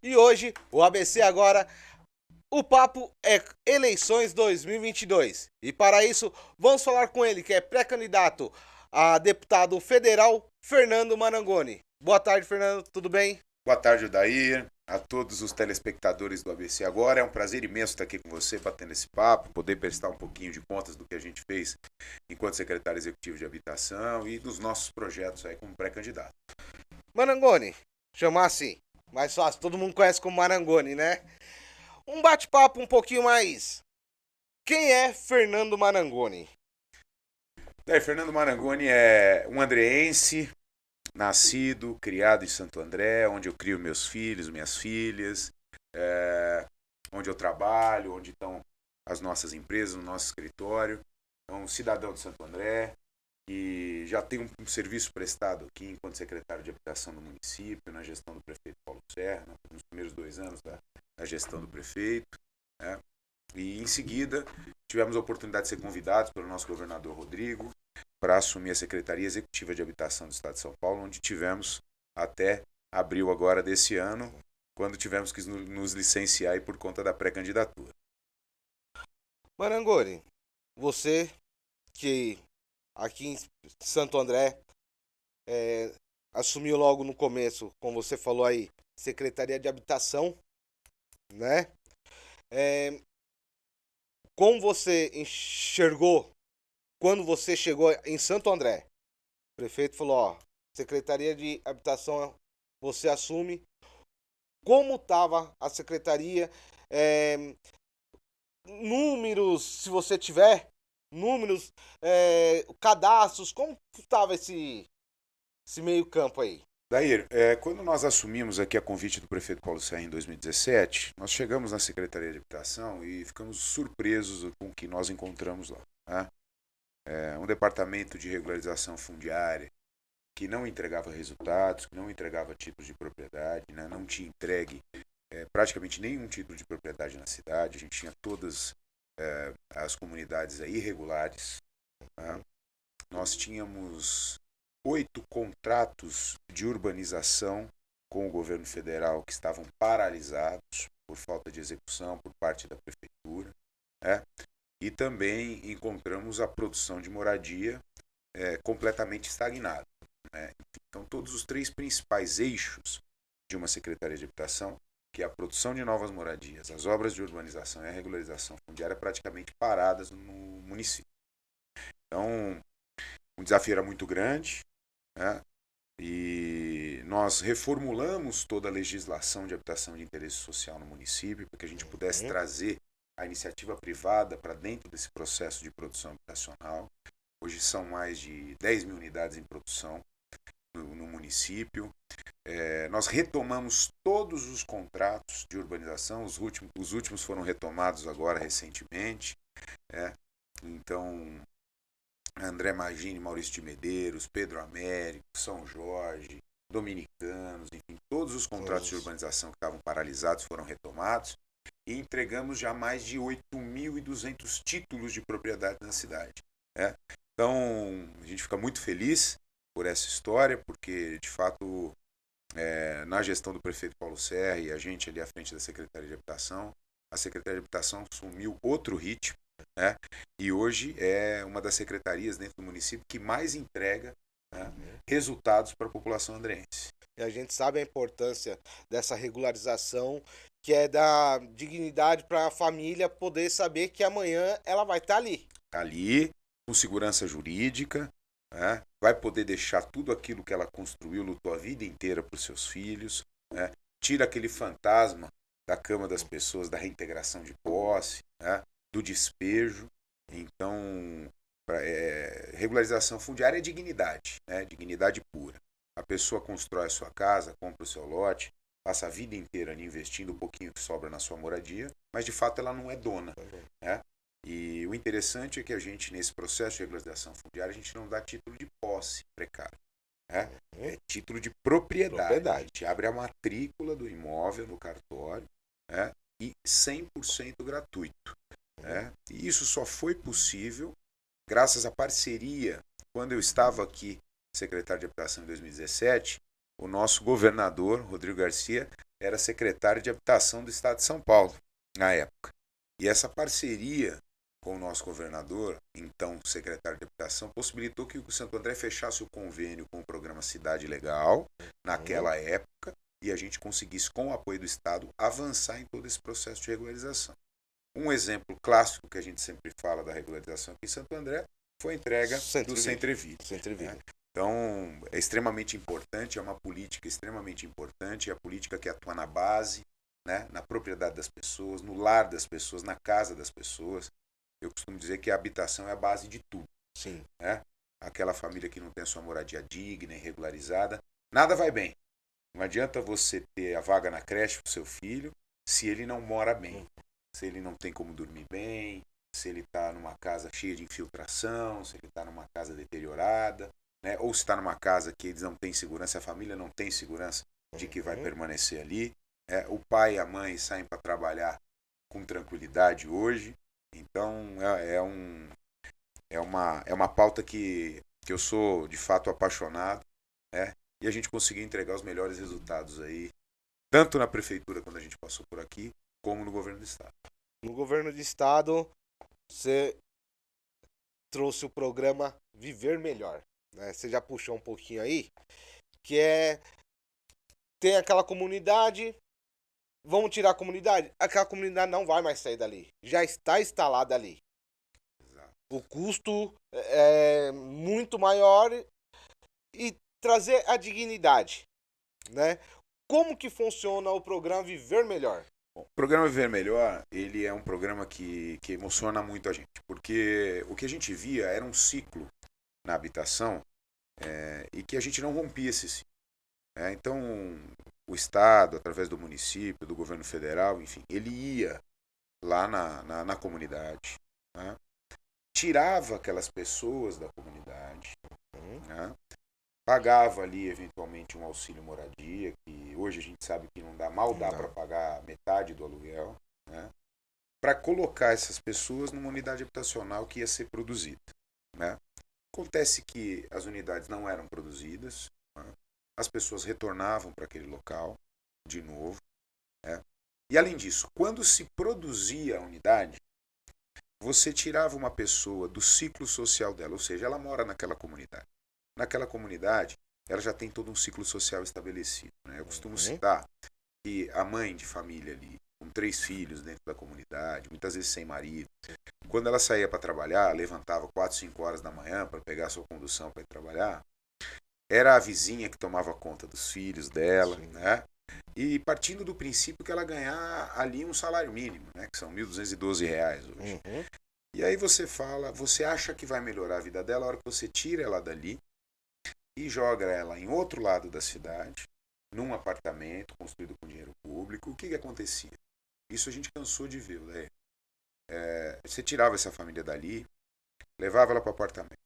E hoje, o ABC agora, o papo é eleições 2022. E para isso, vamos falar com ele, que é pré-candidato a deputado federal, Fernando Marangoni. Boa tarde, Fernando, tudo bem? Boa tarde, Odair, a todos os telespectadores do ABC Agora. É um prazer imenso estar aqui com você, batendo esse papo, poder prestar um pouquinho de contas do que a gente fez enquanto secretário executivo de habitação e dos nossos projetos aí como pré-candidato. Marangoni, chamar assim, mais fácil, todo mundo conhece como Marangoni, né? Um bate-papo um pouquinho mais. Quem é Fernando Marangoni? Fernando Marangoni é um andreense, nascido, criado em Santo André, onde eu crio meus filhos, minhas filhas, onde eu trabalho, onde estão as nossas empresas, o nosso escritório. É um cidadão de Santo André, que já tem um serviço prestado aqui enquanto secretário de habitação do município, na gestão do prefeito Paulo Serra, nos primeiros 2 anos da gestão do prefeito. Né? E em seguida tivemos a oportunidade de ser convidados pelo nosso governador Rodrigo para assumir a Secretaria Executiva de Habitação do Estado de São Paulo, onde tivemos até abril agora desse ano, quando tivemos que nos licenciar aí por conta da pré-candidatura. Marangoni, você que aqui em Santo André assumiu logo no começo, como você falou aí, Secretaria de Habitação, né? É, como você enxergou quando você chegou em Santo André? O prefeito falou, ó, Secretaria de Habitação você assume. Como estava a secretaria? É, números, se você tiver, números, cadastros, como estava esse meio campo aí? Daí, quando nós assumimos aqui a convite do prefeito Paulo Serra em 2017, nós chegamos na Secretaria de Habitação e ficamos surpresos com o que nós encontramos lá. Né? Um departamento de regularização fundiária que não entregava resultados, que não entregava títulos de propriedade, né? Não tinha entregue praticamente nenhum título de propriedade na cidade, a gente tinha todas as comunidades aí irregulares. Né? Nós tínhamos 8 contratos de urbanização com o governo federal que estavam paralisados por falta de execução por parte da prefeitura. Né? E também encontramos a produção de moradia completamente estagnada. Né? Então, todos os 3 principais eixos de uma Secretaria de Habitação, que é a produção de novas moradias, as obras de urbanização e a regularização fundiária, praticamente paradas no município. Então, o desafio era muito grande, né? E nós reformulamos toda a legislação de habitação de interesse social no município para que a gente pudesse trazer a iniciativa privada para dentro desse processo de produção habitacional. Hoje são mais de 10 mil unidades em produção no município. Nós retomamos todos os contratos de urbanização, os últimos foram retomados agora recentemente. Então, André Magini, Maurício de Medeiros, Pedro Américo, São Jorge, Dominicanos, enfim, todos os contratos de urbanização que estavam paralisados foram retomados e entregamos já mais de 8.200 títulos de propriedade na cidade. Né? Então, a gente fica muito feliz por essa história, porque, de fato, na gestão do prefeito Paulo Serra e a gente ali à frente da Secretaria de Habitação, a Secretaria de Habitação assumiu outro ritmo, né? E hoje é uma das secretarias dentro do município que mais entrega, né, resultados para a população andreense. E a gente sabe a importância dessa regularização, que é dar dignidade para a família poder saber que amanhã ela vai estar ali. Está ali, com segurança jurídica, né? Vai poder deixar tudo aquilo que ela construiu, lutou a vida inteira para os seus filhos, né? Tira aquele fantasma da cama das pessoas, da reintegração de posse, né? Do despejo. Então, regularização fundiária é dignidade, né? Dignidade pura. A pessoa constrói a sua casa, compra o seu lote, passa a vida inteira ali investindo o pouquinho que sobra na sua moradia, mas de fato ela não é dona. Né? E o interessante é que a gente, nesse processo de regularização fundiária, a gente não dá título de posse precário. Né? É título de propriedade. A gente abre a matrícula do imóvel no cartório, né? E 100% gratuito. Né? E isso só foi possível graças à parceria. Quando eu estava aqui, secretário de Habitação em 2017, o nosso governador, Rodrigo Garcia, era secretário de Habitação do Estado de São Paulo, na época. E essa parceria com o nosso governador, então secretário de Habitação, possibilitou que o Santo André fechasse o convênio com o programa Cidade Legal, naquela época, e a gente conseguisse, com o apoio do Estado, avançar em todo esse processo de regularização. Um exemplo clássico que a gente sempre fala da regularização aqui em Santo André foi a entrega do Centreville. Né? Então, é extremamente importante, é uma política extremamente importante, é a política que atua na base, né? Na propriedade das pessoas, no lar das pessoas, na casa das pessoas. Eu costumo dizer que a habitação é a base de tudo. Sim. Né? Aquela família que não tem a sua moradia digna e regularizada, nada vai bem. Não adianta você ter a vaga na creche para o seu filho se ele não mora bem, se ele não tem como dormir bem, se ele está numa casa cheia de infiltração, se ele está numa casa deteriorada, né? Ou se está numa casa que eles não têm segurança, a família não tem segurança de que vai permanecer ali. O pai e a mãe saem para trabalhar com tranquilidade hoje. Então é uma pauta que eu sou de fato apaixonado, né? E a gente conseguiu entregar os melhores resultados aí, tanto na prefeitura quando a gente passou por aqui, como no governo do estado. No governo do estado, você trouxe o programa Viver Melhor, né? Você já puxou um pouquinho aí, que tem aquela comunidade, vamos tirar a comunidade? Aquela comunidade não vai mais sair dali, já está instalada ali. Exato. O custo é muito maior e trazer a dignidade, né? Como que funciona o programa Viver Melhor? Bom, o programa Viver Melhor, ele é um programa que emociona muito a gente, porque o que a gente via era um ciclo na habitação e que a gente não rompia esse ciclo. Então, o Estado, através do município, do governo federal, enfim, ele ia lá na comunidade, né? Tirava aquelas pessoas da comunidade, né? Pagava ali eventualmente um auxílio moradia, que hoje a gente sabe que mal dá para pagar metade do aluguel, né? Para colocar essas pessoas numa unidade habitacional que ia ser produzida, né? Acontece que as unidades não eram produzidas, né? As pessoas retornavam para aquele local de novo, né? E além disso, quando se produzia a unidade, você tirava uma pessoa do ciclo social dela, ou seja, ela mora naquela comunidade. Naquela comunidade, ela já tem todo um ciclo social estabelecido, né? Eu costumo citar que a mãe de família ali, com 3 filhos dentro da comunidade, muitas vezes sem marido, quando ela saía para trabalhar, levantava 4, 5 horas da manhã para pegar a sua condução para ir trabalhar, era a vizinha que tomava conta dos filhos dela, né? E partindo do princípio que ela ganhar ali um salário mínimo, né? Que são R$ 1.212 hoje. E aí você acha que vai melhorar a vida dela a hora que você tira ela dali e joga ela em outro lado da cidade, num apartamento construído com dinheiro público. O que acontecia? Isso a gente cansou de ver, né? Você tirava essa família dali, levava ela para o apartamento,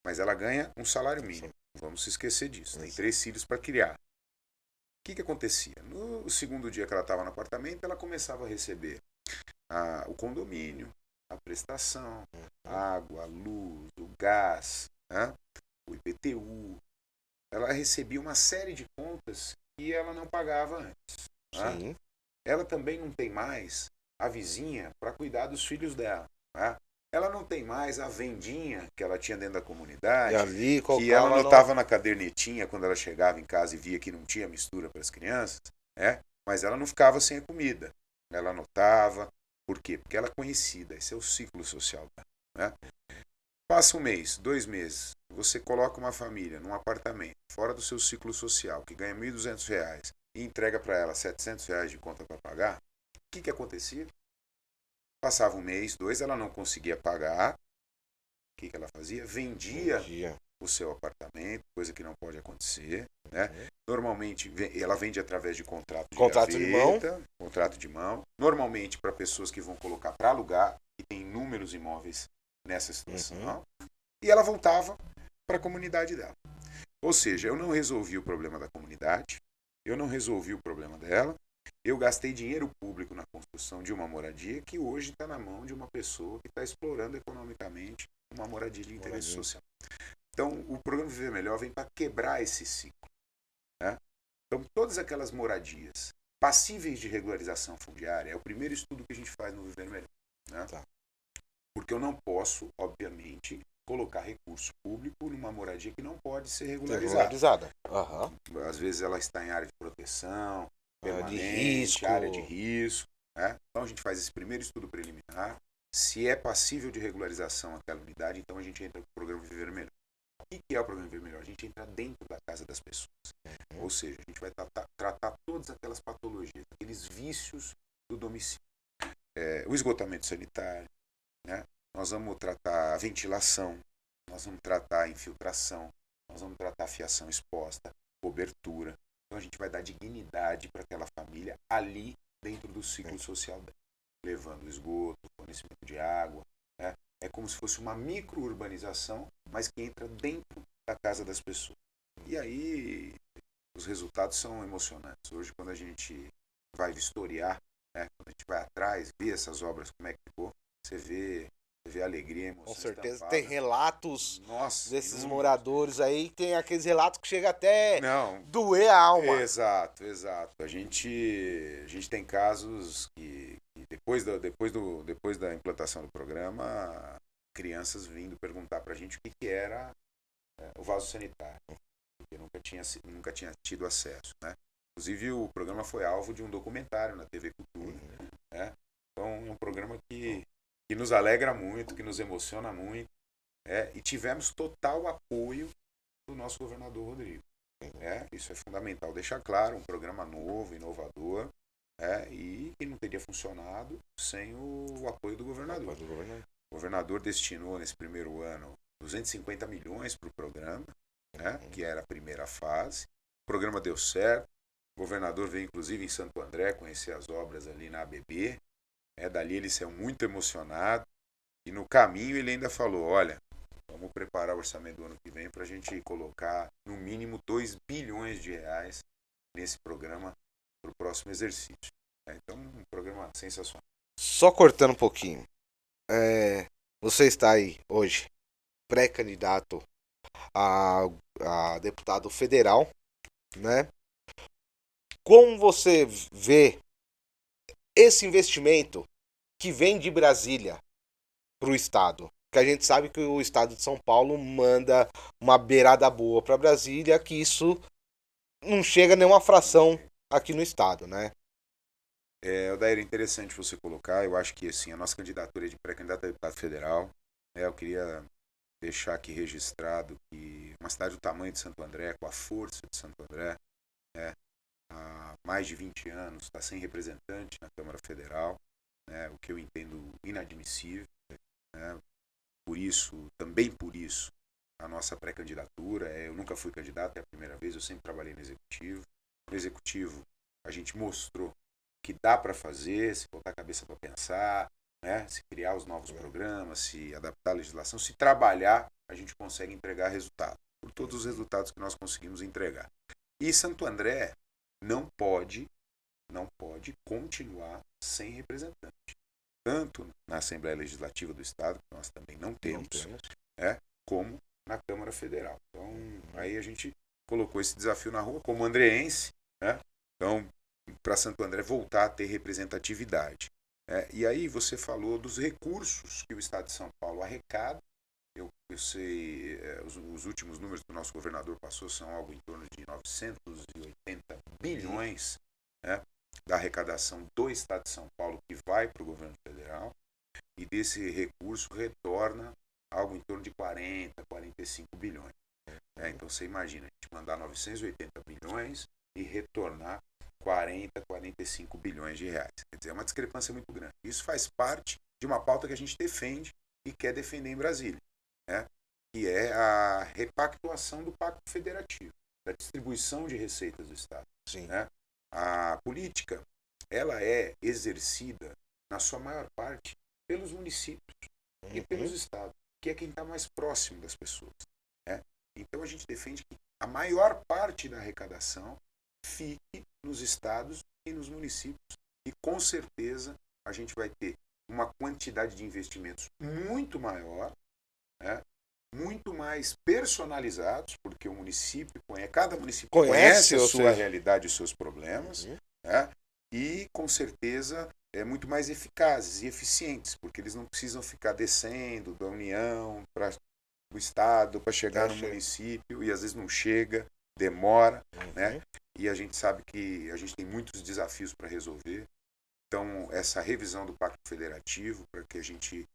mas ela ganha um salário mínimo. Vamos se esquecer disso. Tem 3 filhos para criar. O que acontecia? No segundo dia que ela estava no apartamento, ela começava a receber o condomínio, a prestação, a água, a luz, o gás, né? O IPTU. Ela recebia uma série de contas que ela não pagava antes. Né? Ela também não tem mais a vizinha para cuidar dos filhos dela. Né? Ela não tem mais a vendinha que ela tinha dentro da comunidade, que ela anotava na cadernetinha quando ela chegava em casa e via que não tinha mistura para as crianças, né? Mas ela não ficava sem a comida. Ela anotava. Por quê? Porque ela é conhecida. Esse é o ciclo social dela. Né? Passa 1 mês, 2 meses, você coloca uma família num apartamento fora do seu ciclo social, que ganha R$ 1.200 e entrega para ela R$ 700 de conta para pagar. O que acontecia? Passava 1 mês, 2, ela não conseguia pagar. O que ela fazia? Vendia o seu apartamento, coisa que não pode acontecer. Né? Normalmente, ela vende através de contrato de mão. Normalmente para pessoas que vão colocar para alugar, e tem inúmeros imóveis nessa situação. E ela voltava para a comunidade dela. Ou seja, eu não resolvi o problema da comunidade, eu não resolvi o problema dela, eu gastei dinheiro público na construção de uma moradia que hoje está na mão de uma pessoa que está explorando economicamente uma moradia de interesse social. Então, o programa Viver Melhor vem para quebrar esse ciclo. Né? Então, todas aquelas moradias passíveis de regularização fundiária é o primeiro estudo que a gente faz no Viver Melhor. Né? Tá. Porque eu não posso, obviamente, colocar recurso público numa moradia que não pode ser regularizada. Aham. Às vezes ela está em área de proteção, permanente, De risco. área de risco. Né? Então a gente faz esse primeiro estudo preliminar. Se é passível de regularização aquela unidade, então a gente entra no programa Viver Melhor. O que é o programa Viver Melhor? A gente entra dentro da casa das pessoas. Ou seja, a gente vai tratar todas aquelas patologias, aqueles vícios do domicílio. O esgotamento sanitário, né? Nós vamos tratar a ventilação, nós vamos tratar a infiltração, nós vamos tratar a fiação exposta, cobertura. Então a gente vai dar dignidade para aquela família ali dentro do ciclo social dela, levando esgoto, fornecimento de água. Né? É como se fosse uma micro-urbanização, mas que entra dentro da casa das pessoas. E aí os resultados são emocionantes. Hoje, quando a gente vai vistoriar, né? Quando a gente vai atrás, ver essas obras, como é que ficou, você vê alegria, emoção. Com certeza estampada. tem relatos desses inúmeros. moradores aí, tem aqueles relatos que chega até Não, doer a alma. Exato. A gente tem casos que depois da implantação do programa, crianças vindo perguntar pra gente o que era o vaso sanitário, porque nunca tinha tido acesso, né? Inclusive o programa foi alvo de um documentário na TV Cultura, né? Então é um programa que nos alegra muito, que nos emociona muito, e tivemos total apoio do nosso governador Rodrigo. Isso é fundamental deixar claro, um programa novo, inovador, e que não teria funcionado sem o apoio do governador. O governador destinou nesse primeiro ano 250 milhões para o programa, que era a primeira fase. O programa deu certo. O governador veio inclusive em Santo André conhecer as obras ali na ABB. Dali ele saiu muito emocionado. E no caminho ele ainda falou, olha, vamos preparar o orçamento do ano que vem para a gente colocar no mínimo 2 bilhões de reais nesse programa para o próximo exercício. Então, um programa sensacional. Só cortando um pouquinho. Você está aí hoje pré-candidato a deputado federal, né? Como você vê esse investimento que vem de Brasília para o estado? Que a gente sabe que o estado de São Paulo manda uma beirada boa para Brasília, que isso não chega nem uma fração aqui no estado, né? Odair, é interessante você colocar. Eu acho que assim, a nossa candidatura é de pré-candidato a deputado federal. Eu queria deixar aqui registrado que uma cidade do tamanho de Santo André, com a força de Santo André, há mais de 20 anos está sem representante na Câmara Federal, o que eu entendo inadmissível. Também por isso, a nossa pré-candidatura. Eu nunca fui candidato, é a primeira vez, eu sempre trabalhei no Executivo. No Executivo, a gente mostrou que dá para fazer, se botar a cabeça para pensar, se criar os novos programas, se adaptar à legislação, se trabalhar, a gente consegue entregar resultado, por todos os resultados que nós conseguimos entregar. E Santo André não pode continuar sem representante. Tanto na Assembleia Legislativa do Estado, que nós também não temos. Como na Câmara Federal. Então, aí a gente colocou esse desafio na rua, como andreense, Então, para Santo André voltar a ter representatividade. E aí você falou dos recursos que o Estado de São Paulo arrecada. Eu sei, os últimos números que o nosso governador passou são algo em torno de 980 bilhões da arrecadação do Estado de São Paulo que vai para o governo federal, e desse recurso retorna algo em torno de 40, 45 bilhões. Então você imagina, a gente mandar 980 bilhões e retornar 40, 45 bilhões de reais. Quer dizer, é uma discrepância muito grande. Isso faz parte de uma pauta que a gente defende e quer defender em Brasília, que é a repactuação do Pacto Federativo, da distribuição de receitas do Estado. Sim. A política, ela é exercida, na sua maior parte, pelos municípios e pelos estados, que é quem está mais próximo das pessoas. Então a gente defende que a maior parte da arrecadação fique nos estados e nos municípios. E com certeza a gente vai ter uma quantidade de investimentos muito maior, muito mais personalizados, porque o município cada município conhece a sua realidade e os seus problemas, e, com certeza, muito mais eficazes e eficientes, porque eles não precisam ficar descendo da União para o Estado, para chegar no município, e às vezes não chega, demora, né? E a gente sabe que a gente tem muitos desafios para resolver. Então, essa revisão do Pacto Federativo, para que a gente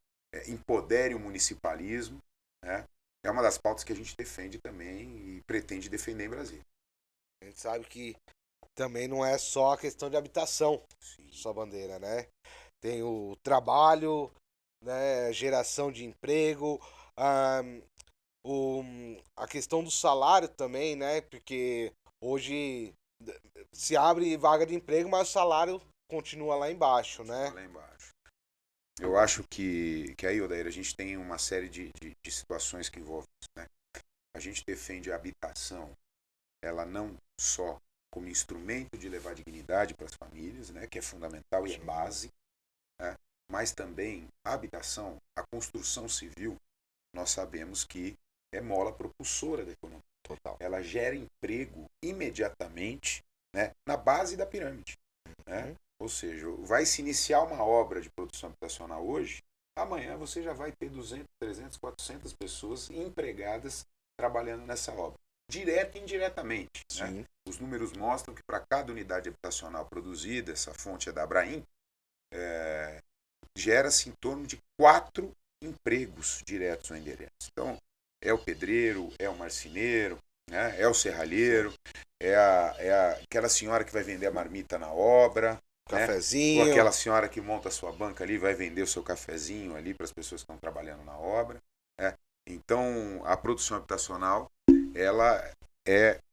empodere o municipalismo, né? É uma das pautas que a gente defende também e pretende defender em Brasília. A gente sabe que também não é só a questão de habitação, Sim. sua bandeira, né? Tem o trabalho, né? Geração de emprego, a, a questão do salário também, né? Porque hoje se abre vaga de emprego, mas o salário continua lá embaixo, né? Lá embaixo. Eu acho que aí, Odair, a gente tem uma série de situações que envolvem isso, né? A gente defende a habitação, ela não só como instrumento de levar dignidade para as famílias, né, que é fundamental e é base, né, mas também a habitação, a construção civil, nós sabemos que é mola propulsora da economia. Total. Ela gera emprego imediatamente, né, na base da pirâmide. Né? Ou seja, vai se iniciar uma obra de produção habitacional hoje, amanhã você já vai ter 200, 300, 400 pessoas empregadas trabalhando nessa obra, direto e indiretamente. Né? Os números mostram que para cada unidade habitacional produzida, essa fonte é da Abraim, gera-se em torno de 4 empregos diretos ou indiretos. Então, é o pedreiro, é o marceneiro, né? É o serralheiro, aquela senhora que vai vender a marmita na obra, cafezinho. Ou aquela senhora que monta a sua banca ali, vai vender o seu cafezinho ali para as pessoas que estão trabalhando na obra. Né? Então, a produção habitacional, ela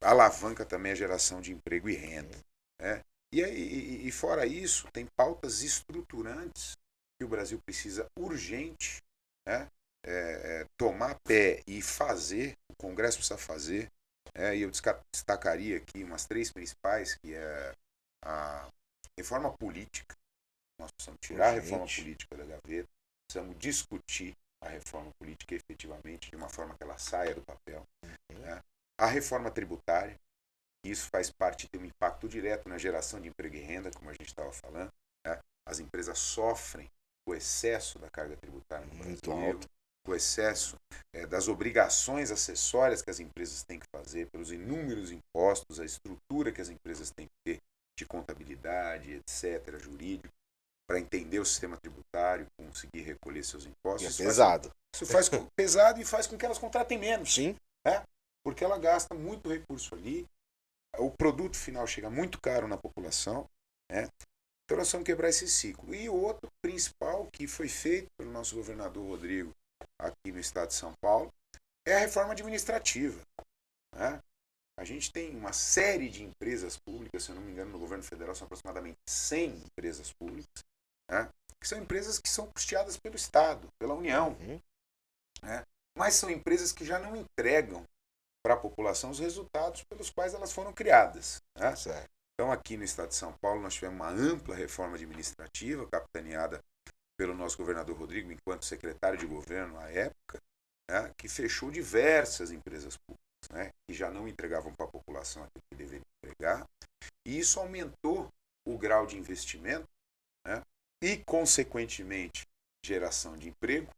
alavanca também a geração de emprego e renda. Né? E fora isso, tem pautas estruturantes que o Brasil precisa urgente, né? Tomar pé e fazer, o Congresso precisa fazer, e eu destacaria aqui umas 3 principais, que é a reforma política. Nós precisamos tirar a reforma política da gaveta, precisamos discutir a reforma política efetivamente de uma forma que ela saia do papel. Né? A reforma tributária, isso faz parte, tem um impacto direto na geração de emprego e renda, como a gente estava falando. Né? As empresas sofrem o excesso da carga tributária no Brasil, o excesso das obrigações acessórias que as empresas têm que fazer, pelos inúmeros impostos, a estrutura que as empresas têm que ter de contabilidade, etc., jurídico, para entender o sistema tributário, conseguir recolher seus impostos. Isso pesado. Isso faz pesado e faz com que elas contratem menos. Sim. Né? Porque ela gasta muito recurso ali, o produto final chega muito caro na população. Né? Então nós vamos quebrar esse ciclo. E o outro principal que foi feito pelo nosso governador Rodrigo aqui no estado de São Paulo é a reforma administrativa. Né? A gente tem uma série de empresas públicas, se eu não me engano, no governo federal são aproximadamente 100 empresas públicas, né? Que são empresas que são custeadas pelo Estado, pela União. Né? Mas são empresas que já não entregam para a população os resultados pelos quais elas foram criadas. Né? Então, aqui no estado de São Paulo, nós tivemos uma ampla reforma administrativa, capitaneada pelo nosso governador Rodrigo, enquanto secretário de governo à época, né? Que fechou diversas empresas públicas. Né, que já não entregavam para a população aquilo que deveriam entregar, e isso aumentou o grau de investimento, né, e, consequentemente, geração de emprego,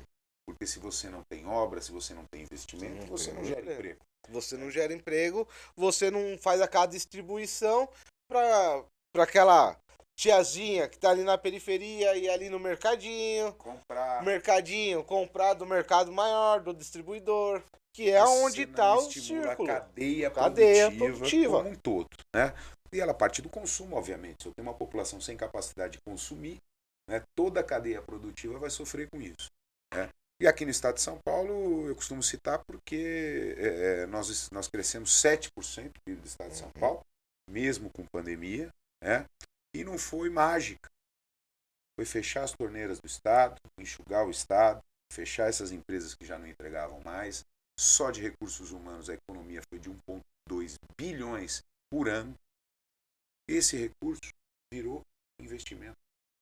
porque se você não tem obra, se você não tem investimento, você não gera emprego. Você não gera emprego, você não faz aquela distribuição para aquela tiazinha que tá ali na periferia e ali no mercadinho. Comprar do mercado maior, do distribuidor. Que é onde está o círculo. A cadeia produtiva como um todo. Né? E ela parte do consumo, obviamente. Se eu tenho uma população sem capacidade de consumir, né, toda a cadeia produtiva vai sofrer com isso. Né? E aqui no estado de São Paulo, eu costumo citar porque nós crescemos 7% do PIB do estado de São Paulo, mesmo com pandemia, né? E não foi mágica. Foi fechar as torneiras do estado, enxugar o estado, fechar essas empresas que já não entregavam mais. Só de recursos humanos a economia foi de 1,2 bilhões por ano. Esse recurso virou investimento,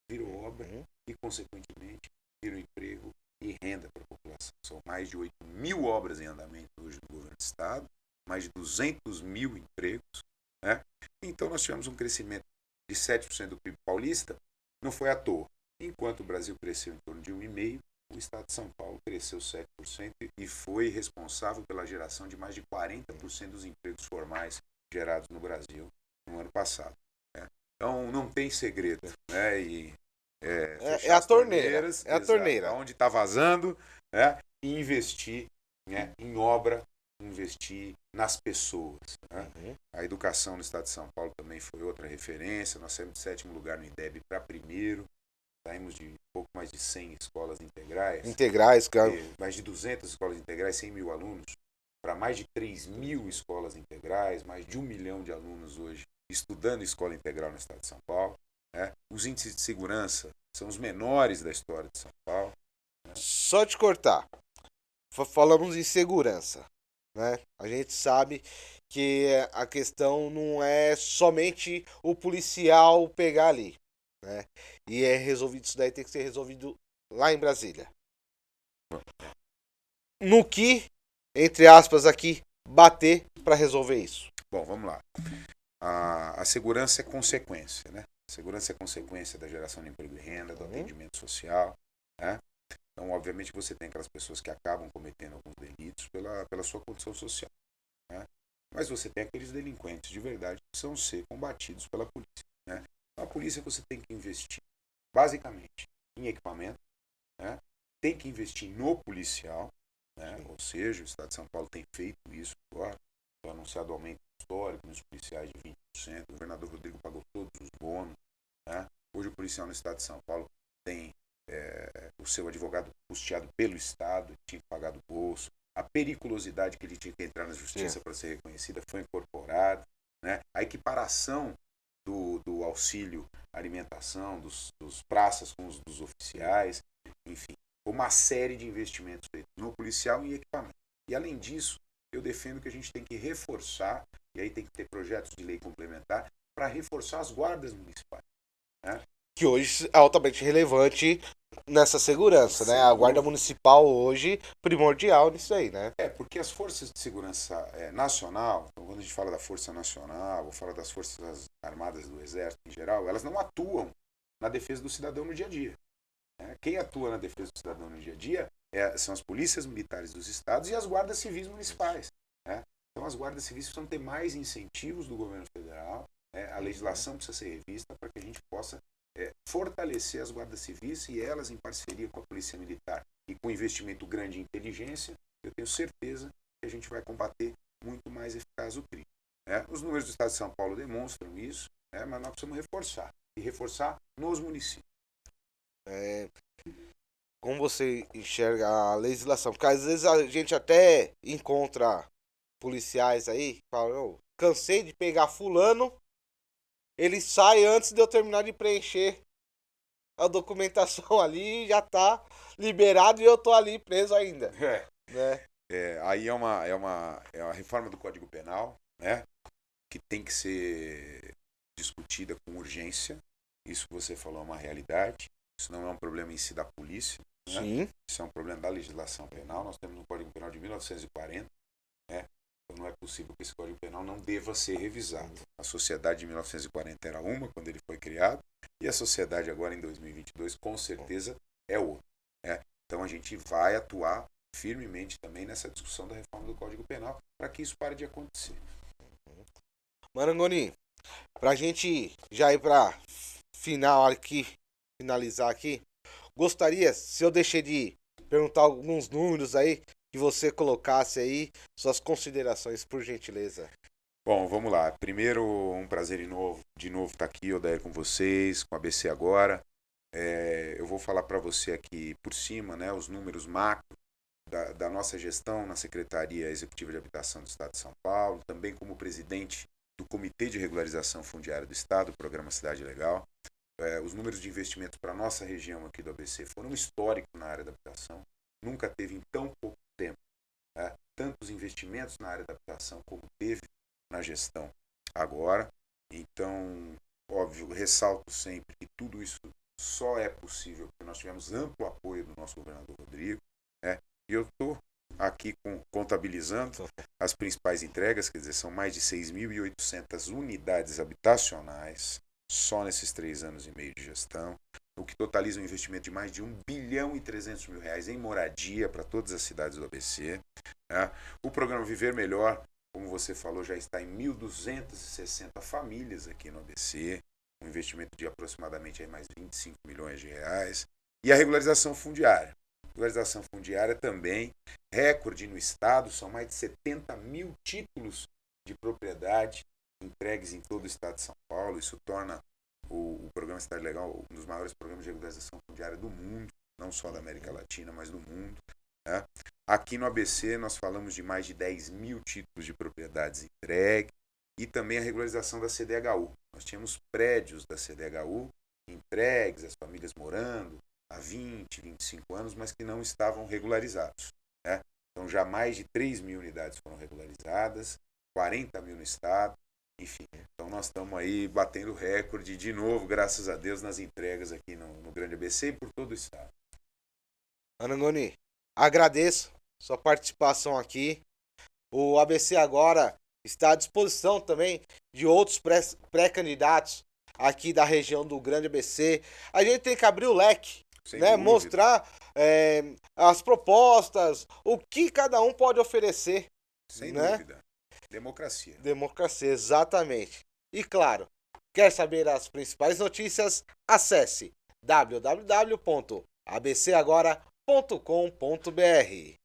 virou obra e, consequentemente, virou emprego e renda para a população. São mais de 8 mil obras em andamento hoje no governo do estado, mais de 200 mil empregos. Né? Então nós tivemos um crescimento de 7% do PIB paulista, não foi à toa. Enquanto o Brasil cresceu em torno de 1,5%, o estado de São Paulo cresceu 7% e foi responsável pela geração de mais de 40% dos empregos formais gerados no Brasil no ano passado. Né? Então não tem segredo, né? E fechar a as torneira. torneiras, É a torneira. onde está vazando, né? E investir, né, em obra, investir nas pessoas. Né? Uhum. A educação no estado de São Paulo também foi outra referência. Nós saímos de 7º lugar no IDEB para primeiro. Saímos de pouco mais de 100 escolas integrais. Integrais, claro. Mais de 200 escolas integrais, 100 mil alunos, para mais de 3.000 escolas integrais, mais de 1 milhão de alunos hoje estudando escola integral no estado de São Paulo. Né? Os índices de segurança são os menores da história de São Paulo. Né? Só te cortar. Falamos em segurança, né? A gente sabe que a questão não é somente o policial pegar ali, né? E é resolvido isso daí, tem que ser resolvido lá em Brasília. No que, entre aspas aqui, bater para resolver isso? Bom, vamos lá. A segurança é consequência, né? A segurança é consequência da geração de emprego e renda, do atendimento social, né? Então, obviamente, você tem aquelas pessoas que acabam cometendo alguns delitos pela sua condição social, né? Mas você tem aqueles delinquentes de verdade que precisam ser combatidos pela polícia, né? A polícia você tem que investir, basicamente, em equipamento, né? Tem que investir no policial, né? Ou seja, o Estado de São Paulo tem feito isso agora, foi anunciado aumento histórico nos policiais de 20%, o governador Rodrigo pagou todos os bônus, né? Hoje o policial no Estado de São Paulo tem o seu advogado custeado pelo Estado, tinha que pagar do bolso, a periculosidade que ele tinha que entrar na justiça para ser reconhecida foi incorporada, né? A equiparação do auxílio alimentação, dos praças com os dos oficiais, enfim, uma série de investimentos feitos no policial e em equipamento. E além disso, eu defendo que a gente tem que reforçar, e aí tem que ter projetos de lei complementar, para reforçar as guardas municipais. Né? Que hoje é altamente relevante nessa segurança, né? A Guarda Municipal hoje, primordial nisso aí, né? Porque as forças de segurança nacional, então quando a gente fala da Força Nacional, ou fala das Forças Armadas do Exército em geral, elas não atuam na defesa do cidadão no dia a dia. Né? Quem atua na defesa do cidadão no dia a dia são as polícias militares dos estados e as guardas civis municipais. Né? Então as guardas civis precisam ter mais incentivos do governo federal, né? A legislação precisa ser revista para que a gente possa fortalecer as guardas civis e elas em parceria com a polícia militar e com investimento grande em inteligência, eu tenho certeza que a gente vai combater muito mais eficaz o crime. Né? Os números do estado de São Paulo demonstram isso, né? Mas nós precisamos reforçar, e reforçar nos municípios. Como você enxerga a legislação? Porque às vezes a gente até encontra policiais aí que falam, cansei de pegar fulano, ele sai antes de eu terminar de preencher a documentação ali, já tá liberado e eu tô ali preso ainda. Né? Aí é uma reforma do Código Penal, né? Que tem que ser discutida com urgência. Isso que você falou é uma realidade. Isso não é um problema em si da polícia. Né? Sim. Isso é um problema da legislação penal. Nós temos um Código Penal de 1940. Né? Então não é possível que esse Código Penal não deva ser revisado. A sociedade de 1940 era uma, quando ele foi criado, e a sociedade agora em 2022 com certeza é outra. Né? Então a gente vai atuar firmemente também nessa discussão da reforma do Código Penal para que isso pare de acontecer. Marangoni, pra gente já ir pra final aqui, finalizar aqui, gostaria, se eu deixei de perguntar alguns números aí, que você colocasse aí suas considerações, por gentileza. Bom, vamos lá. Primeiro, um prazer de novo estar aqui, Odair, com vocês, com a ABC Agora. Eu vou falar para você aqui por cima, né, os números macro da nossa gestão na Secretaria Executiva de Habitação do Estado de São Paulo, também como presidente do Comitê de Regularização Fundiária do Estado, o Programa Cidade Legal. Os números de investimentos para a nossa região aqui do ABC foram históricos na área da habitação. Nunca teve em tão pouco tempo tantos investimentos na área da habitação como teve na gestão agora. Então, óbvio, ressalto sempre que tudo isso só é possível porque nós tivemos amplo apoio do nosso governador Rodrigo. Né? E eu estou aqui contabilizando as principais entregas, quer dizer, são mais de 6.800 unidades habitacionais só nesses 3 anos e meio de gestão, o que totaliza um investimento de mais de 1 bilhão e 300 mil reais em moradia para todas as cidades do ABC. Né? O programa Viver Melhor, como você falou, já está em 1.260 famílias aqui no ABC, um investimento de aproximadamente mais 25 milhões de reais. E a regularização fundiária. Regularização fundiária também, recorde no estado, são mais de 70 mil títulos de propriedade entregues em todo o estado de São Paulo. Isso torna o programa Cidade Legal um dos maiores programas de regularização fundiária do mundo, não só da América Latina, mas do mundo. Né? Aqui no ABC nós falamos de mais de 10 mil títulos de propriedades entregues e também a regularização da CDHU. Nós tínhamos prédios da CDHU entregues, as famílias morando há 20, 25 anos, mas que não estavam regularizados. Né? Então já mais de 3 mil unidades foram regularizadas, 40 mil no estado, enfim. Então nós estamos aí batendo recorde de novo, graças a Deus, nas entregas aqui no Grande ABC e por todo o estado. Anangoni, agradeço sua participação aqui. O ABC agora está à disposição também de outros pré-candidatos aqui da região do Grande ABC. A gente tem que abrir o leque, né? Mostrar as propostas, o que cada um pode oferecer. Sem né? dúvida. Democracia. Democracia, exatamente. E claro, quer saber as principais notícias? Acesse www.abcagora.com.br.